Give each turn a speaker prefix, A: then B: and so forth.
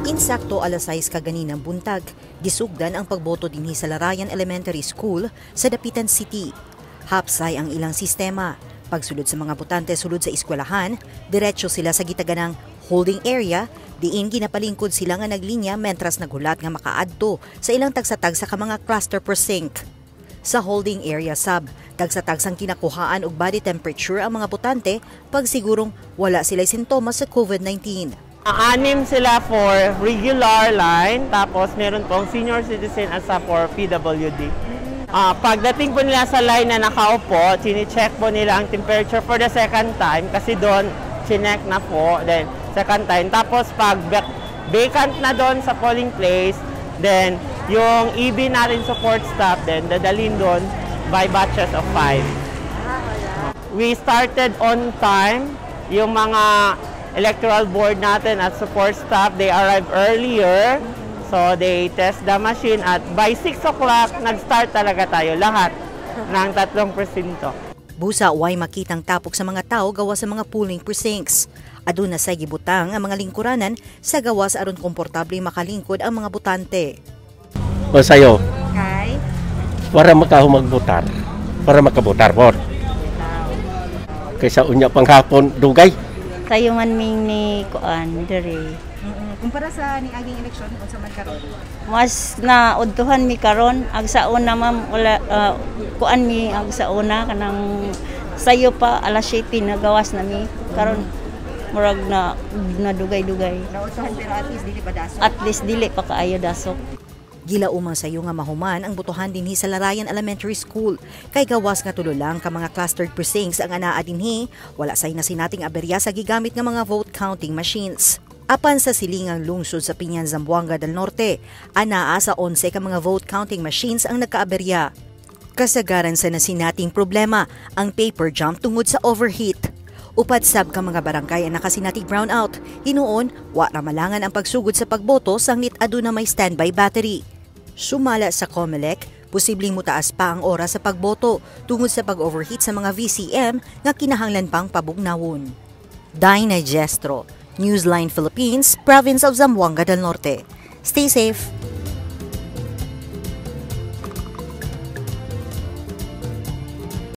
A: Insakto alas 6 kaganinang buntag, gisugdan ang pagboto dinhi sa Larayan Elementary School sa Dapitan City. Hapsay ang ilang sistema. Pagsulod sa mga botante sulod sa eskwelahan, diretso sila sa gitaganang holding area, diin ginapalingkod sila nga naglinya mentras naghulat nga makaadto sa ilang tagsa-tagsa ka mga cluster precinct. Sa holding area sab, tagsa-tagsang kinakuhaan og body temperature ang mga botante pag sigurong wala sila'y sintomas sa COVID-19.
B: Anim sila for regular line, tapos meron pong senior citizen at sa for PWD. Pagdating po nila sa line na nakaupo, chine-check po nila ang temperature for the second time kasi doon chinek na po, then second time. Tapos pag vacant na doon sa polling place, then yung EB natin support staff, then dadalhin doon by batches of 5. We started on time. Yung mga electoral board natin at support staff, they arrived earlier. So they test the machine at by 6 o'clock, nag-start talaga tayo lahat ng 3 presinto.
A: Busa way makitang tapok sa mga tao gawa sa mga polling precincts. Aduna sa gibutang ang mga lingkuranan sa gawas aron komportable makalingkod ang mga botante.
C: O sayo,
A: Kay?
C: para magbutar, para makabutar po. Kaysa unya panghapon, dugay.
D: Kayo man ming ni kuan diri.
A: Kumpara sa niaging eleksyon unsa man karon?
D: Mas na udtuhan mi karon ag sa una ma'am wala kuan mi ag sa una kanang sayo pa alas 7 nagawas na mi karon murag na dugay-dugay.
A: Naudtuhan pero at least dili pa dasok.
D: At least dili pa kaayo dasok.
A: Gilaumang sayo nga mahuman ang botohan dinhi sa Larayan Elementary School. Kay gawas nga tulo lang ka mga clustered precincts ang anaa dinhi, wala say na sinating aberya sa gigamit nga mga vote counting machines. Apan sa silingang lungsod sa Piñan, Zamboanga del Norte, anaa sa 11 ka mga vote counting machines ang nagkaaberya. Kasagaran sa nasinating problema ang paper jump tungod sa overheat. Upad sab ka mga barangay ang nakasinating brownout, hinuon wa ra malangan ang pagsugod sa pagboto sanglit aduna may standby battery. Sumala sa COMELEC, posibleng mutaas pa ang oras sa pagboto tungod sa pag-overheat sa mga VCM nga kinahanglan pang pabugnawon. Dinah Jestro, Newsline Philippines, Province of Zamboanga del Norte. Stay safe!